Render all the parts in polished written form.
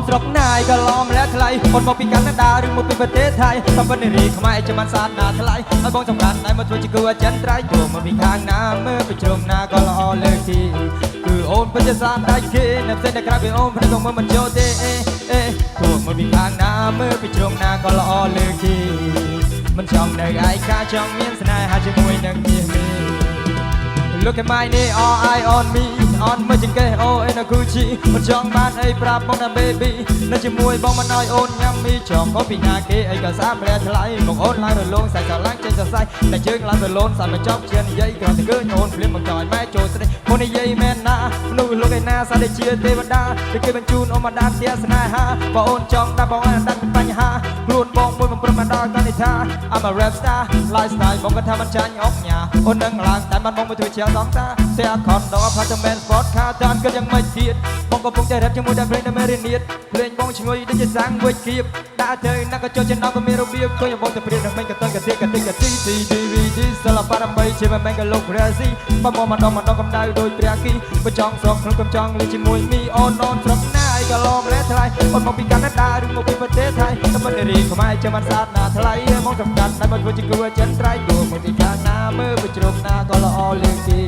ស្រុកណាយក៏ឡំและថ្លៃអូនមកពីកាណាដាឬមកពីប្រទេសថៃតាមពិតនារីខ្មែរចាំបានសាទណាថ្លៃហើយបងសំខាន់តែមកធ្វើជាគូអចិន្ត្រៃយ៍ចូលមកពីខាងណាមើលពីជ្រុងណាក៏ល្អលើកទីគឺអូនពិតជាសាទដៃគេនៅផ្សេងតែក្រៅពីអូនព្រឹកក៏មើលមិនចូលទេចូលមកពីខាងណាមើលពីជ្រុងណាក៏ល្អលើកទីមិនចង់នៅឯកាចង់មានស្នេហាជាមួយនឹងមាសមី Look at my name, all eye on me on មើលជាងគេអូអេណា Gucci មិនចង់បានអីប្រាប់បងណា baby នៅជាមួយបងមិនឲ្យអូនញ៉ាំមីចង់ក៏ពីណាគេអីក៏ស្អាតប្រែថ្លៃមកអូនឡើងរលងសាច់ស្រឡាញ់ចេញសរសៃតែជើងឡើងទៅលូនសាច់មកចប់ជានិយាយគ្រាន់តែឃើញអូនភ្លាមមកចោលម៉ែចូលស្ដីមកនិយាយមែនណាមនុស្សលោកឯណាសាដូចជាទេវតាដូចគេបញ្ជូនអូនមកដានផ្ទះស្នេហាបើអូនចង់ដាក់បងឲ្យដាច់បញ្ហាខ្លួនបងមួយបំប្រឹងមកដល់កាន់នេះថា I'm a rap star lifestyle បងក៏ថាមិនចាញ់អុកញ៉ាអូននឹងឡើងតែបានបងមកធ្វើជាសងតាតែអខនដល់ apartment sport car តានគិតយ៉ាងម៉េចទៀតបងកំពុងតែរ៉េបជាមួយតែភ្លេងតែមេរៀនទៀតភ្លេងបងឈ្ងុយដូចជាសាំងវិចគៀបដាក់ទៅណាក៏ចូលចំណងក៏មានរបៀបឃើញបងតែព្រៀននឹងមិនក៏តន់ក៏ទៀតទី DVD សិល្បៈដើម្បីជាមិនក៏លោក crazy បើមកម្ដងកំដៅដោយព្រះគីបើចង់សងក្នុងកំចង់លេជាមួយមីអូនស្រុកណាយក៏ឡំលែថ្លៃអូនមកពីកាណាដាឬមកពីប្រទេសថៃតែមិនរីខ្មែរចាំបានសាទណាថ្លៃមកសំខាន់តែមកធ្វើជាគូអចិន្ត្រៃយ៍ចូលមកពីខាងណាមើលពីជ្រុងណាក៏ល្អលើកទី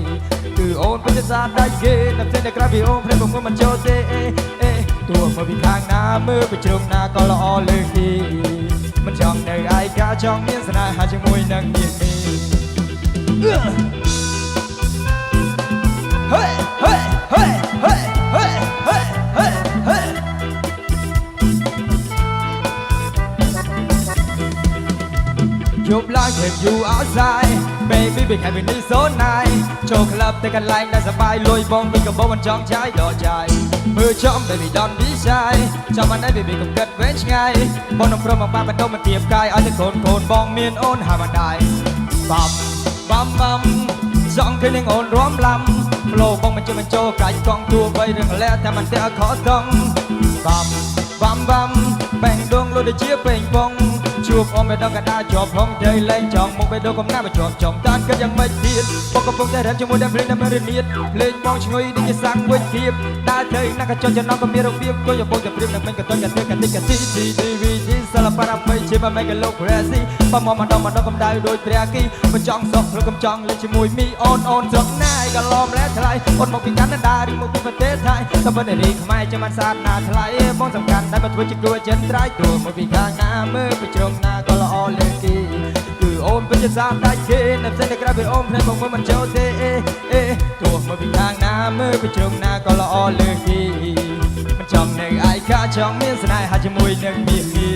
គឺអូនពិតជាសាទដៃគេនៅផ្សេងតែក្រៅពីអូនព្រមមកមិនចូលទេទោះមកពីខាងណាមើលពីជ្រុងណាក៏ល្អលើកទីមិនចង់នៅឯកាចង់មានស្នេហាជាមួយនឹងមាសមីហេYou'll like if you outside Baby big happy need so nice ចូលក្លឹបទៅកន្លែងដែលសប្បាយលុយបងពីកំបោមិនចង់ចាយដល់ចាយមើលចំ baby don't be shy ចាំមិនឲ្យ baby កុំគិតវែងឆ្ងាយបងនឹងព្រមមកបាក់បដូរមកទៀបកាយឲ្យតែកូនបងមានអូនហាមិនដែរបាំចង់ឃើញនឹងអូនរួមឡាំ flow បងមិនចូលកាច់កង់ទួបីរឿងលែតែមិនតែខកតង់បាំបែងដងលុយដូចជាពេញបងជួបអូនមិនដល់កណ្ដាលជាប់ផងទៅលេងចង់មកបេះដូងកំណាមកជាប់ចង់តានគិតយ៉ាងម៉េចទៀតបងកំពុងតែរ៉េបជាមួយតែភ្លេងតែមានរនាតភ្លេងបងឈ្ងុយដូចជាសាំងវិចគៀបដើរទៅណាក៏ចង់ចំណងក៏មានរបៀបក៏យកបងតែព្រៀបនឹងមិនក៏តន់ក៏ទី DVD សិល្បៈដើម្បីជាមិនក៏លោក crazy បើមកម្ដងកំដៅដោយព្រះគីមិនចង់សោកព្រោះកំចង់លេងជាមួយមីអូនស្រុកណាយក៏ឡំលែថ្លៃអូនមកពីកាណាដាឬមកពីប្រទេសថៃតែមិនរីខ្មែរចាំបានសាទណាថ្លៃបងសំខាន់តែមកធ្វើជាគូអចិន្ត្រៃយ៍ចូលមកពីខាងណាមើលពីជ្រុងណាក៏ល្អលើកទីគឺអូនពិតជាសាទដៃគេនៅផ្សេងតែក្រៅពីអូនភ្នែកបងមិនចូលទេទោះមកពីខាងណាមើលពីជ្រុងណាក៏ល្អលើកទីមិនចង់នៅឯកាចង់មានស្នេហាជាមួយនឹងមាសមី